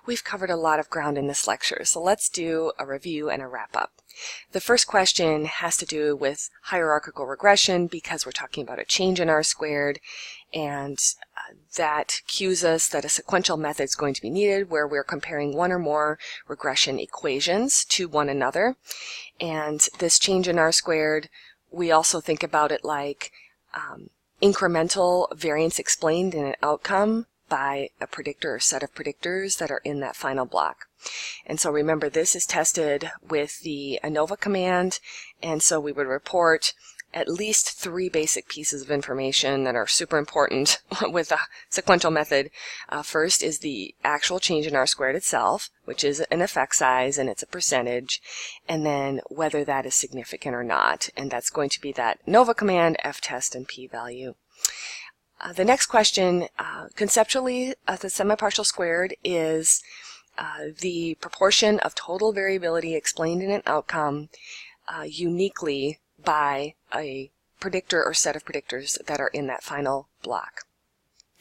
We've covered a lot of ground in this lecture, so let's do a review and a wrap-up. The first question has to do with hierarchical regression because we're talking about a change in R-squared, and that cues us that a sequential method is going to be needed where we're comparing one or more regression equations to one another. And this change in R-squared, we also think about it like incremental variance explained in an outcome by a predictor or set of predictors that are in that final block. And so remember, this is tested with the ANOVA command, and so we would report at least 3 basic pieces of information that are super important with a sequential method. First is the actual change in R-squared itself, which is an effect size and it's a percentage, and then whether that is significant or not, and that's going to be that ANOVA command, f-test, and p-value. The next question, conceptually, the semi-partial squared is the proportion of total variability explained in an outcome uniquely by a predictor or set of predictors that are in that final block,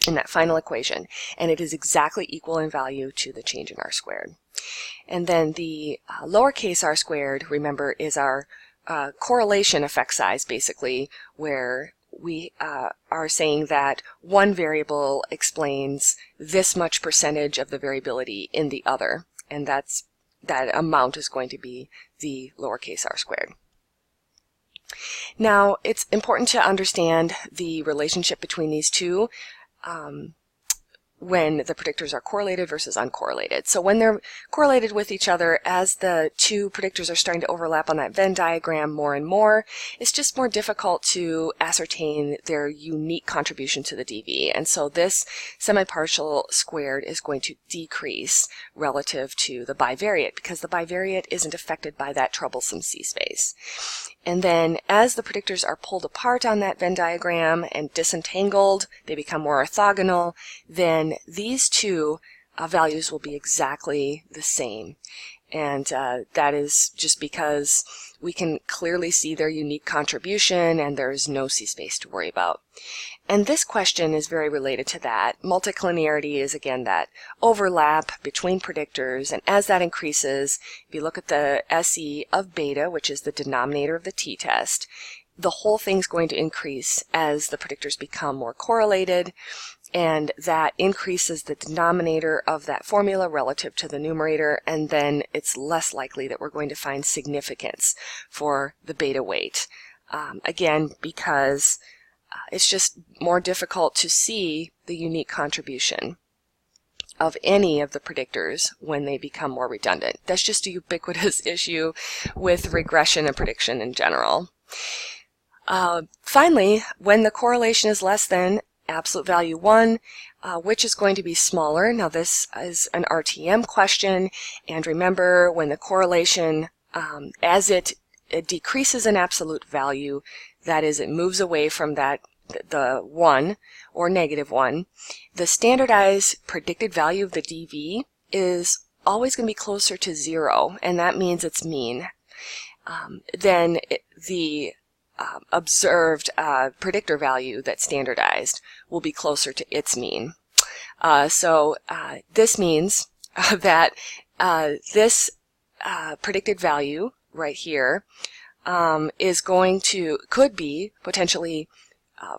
in that final equation, and it is exactly equal in value to the change in R-squared. And then the lowercase r-squared, remember, is our correlation effect size, basically, where we are saying that one variable explains this much percentage of the variability in the other, and that amount is going to be the lowercase r-squared. Now, it's important to understand the relationship between these two when the predictors are correlated versus uncorrelated. So when they're correlated with each other, as the two predictors are starting to overlap on that Venn diagram more and more, it's just more difficult to ascertain their unique contribution to the DV. And so this semi-partial squared is going to decrease relative to the bivariate because the bivariate isn't affected by that troublesome C-space. And then as the predictors are pulled apart on that Venn diagram and disentangled, they become more orthogonal, then these two values will be exactly the same. And that is just because we can clearly see their unique contribution and there's no C-space to worry about. And this question is very related to that. Multiclinearity is, again, that overlap between predictors, and as that increases, if you look at the SE of beta, which is the denominator of the t-test, the whole thing's going to increase as the predictors become more correlated, and that increases the denominator of that formula relative to the numerator, and then it's less likely that we're going to find significance for the beta weight. Again, because it's just more difficult to see the unique contribution of any of the predictors when they become more redundant. That's just a ubiquitous issue with regression and prediction in general. Finally, when the correlation is less than absolute value 1, which is going to be smaller. Now this is an RTM question, and remember, when the correlation, as it decreases in absolute value, that is, it moves away from that the 1 or negative 1, the standardized predicted value of the DV is always going to be closer to 0, and that means it's mean. Then the observed predictor value that's standardized will be closer to its mean. So this means that this predicted value right here is going to, could be potentially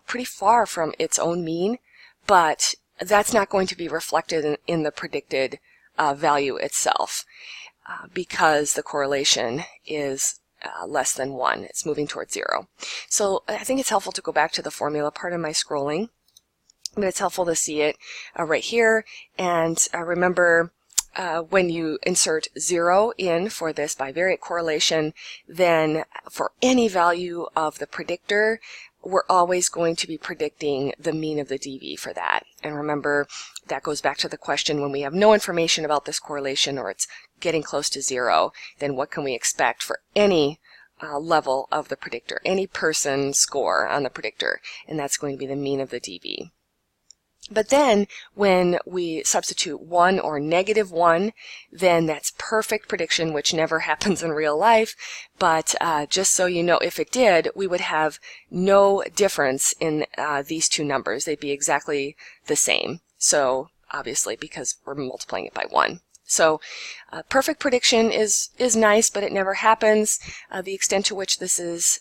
pretty far from its own mean, but that's not going to be reflected in the predicted value itself because the correlation is less than 1. It's moving towards 0. So I think it's helpful to go back to the formula part of my scrolling, but it's helpful to see it right here. And remember, when you insert 0 in for this bivariate correlation, then for any value of the predictor, we're always going to be predicting the mean of the DV for that. And remember, that goes back to the question, when we have no information about this correlation or it's getting close to 0, then what can we expect for any level of the predictor, any person score on the predictor, and that's going to be the mean of the DV. But then when we substitute 1 or negative 1, then that's perfect prediction, which never happens in real life. But just so you know, if it did, we would have no difference in these two numbers. They'd be exactly the same. So obviously, because we're multiplying it by 1. So perfect prediction is nice, but it never happens. The extent to which this is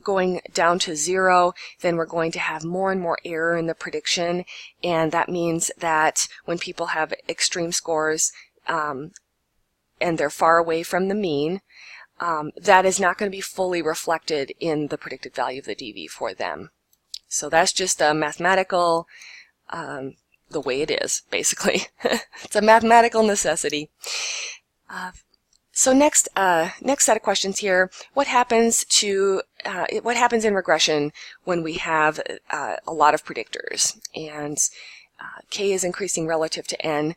going down to 0, then we're going to have more and more error in the prediction, and that means that when people have extreme scores and they're far away from the mean, that is not going to be fully reflected in the predicted value of the DV for them. So that's just a mathematical, the way it is, basically. It's a mathematical necessity. So next set of questions here. What happens in regression when we have a lot of predictors and k is increasing relative to n?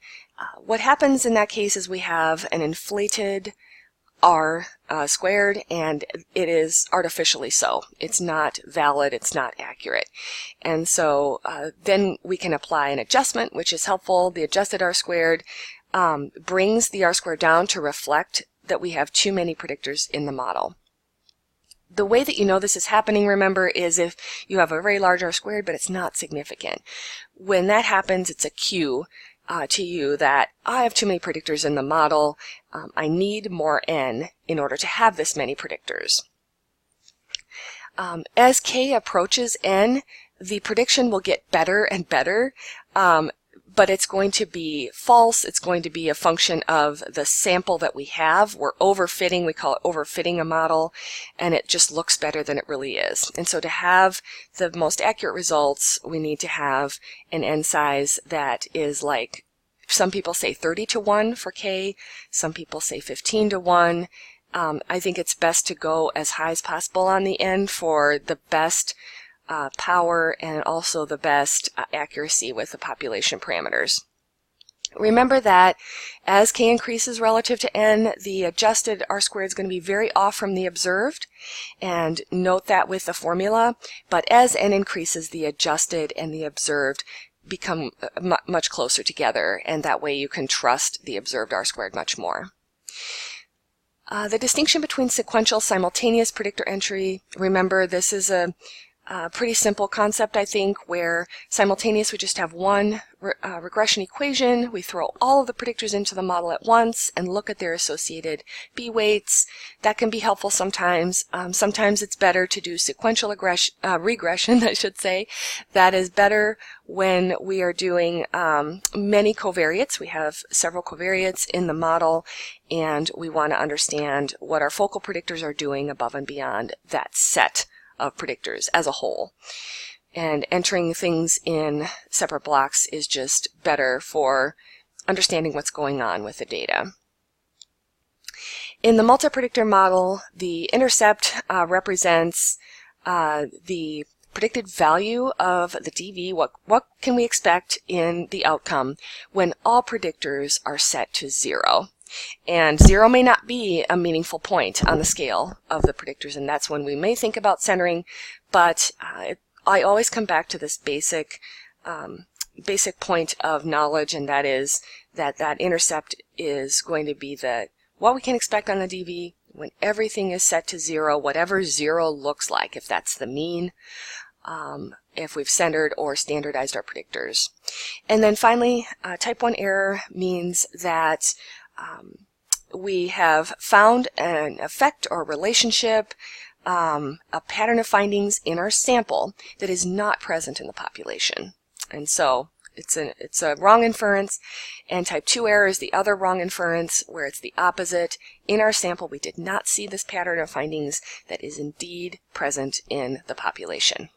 What happens in that case is we have an inflated r squared, and it is artificially so. It's not valid, it's not accurate. And so then we can apply an adjustment, which is helpful. The adjusted r squared brings the r squared down to reflect that we have too many predictors in the model. The way that you know this is happening, remember, is if you have a very large r squared, but it's not significant. When that happens, it's a cue to you that I have too many predictors in the model. I need more n in order to have this many predictors. As k approaches n, the prediction will get better and better, but it's going to be false. It's going to be a function of the sample that we have. We're overfitting. We call it overfitting a model, and it just looks better than it really is. And so to have the most accurate results, we need to have an n size that is like, some people say 30 to 1 for k, some people say 15 to 1. I think it's best to go as high as possible on the n for the best power and also the best accuracy with the population parameters. Remember that as k increases relative to n, the adjusted r squared is going to be very off from the observed, and note that with the formula. But as n increases, the adjusted and the observed become much closer together, and that way you can trust the observed r squared much more. The distinction between sequential simultaneous predictor entry, remember this is a pretty simple concept, I think, where simultaneous we just have one regression equation. We throw all of the predictors into the model at once and look at their associated b weights. That can be helpful sometimes. Sometimes it's better to do sequential regression, I should say. That is better when we are doing many covariates. We have several covariates in the model, and we want to understand what our focal predictors are doing above and beyond that set of predictors as a whole. And entering things in separate blocks is just better for understanding what's going on with the data. In the multi-predictor model, the intercept represents the predicted value of the DV. What can we expect in the outcome when all predictors are set to 0? And 0 may not be a meaningful point on the scale of the predictors, and that's when we may think about centering, but I always come back to this basic point of knowledge, and that is that intercept is going to be what we can expect on the DV when everything is set to 0, whatever 0 looks like, if that's the mean, if we've centered or standardized our predictors. And then finally, type 1 error means that we have found an effect or relationship, a pattern of findings in our sample that is not present in the population. And so it's a wrong inference, and type 2 error is the other wrong inference where it's the opposite. In our sample, we did not see this pattern of findings that is indeed present in the population.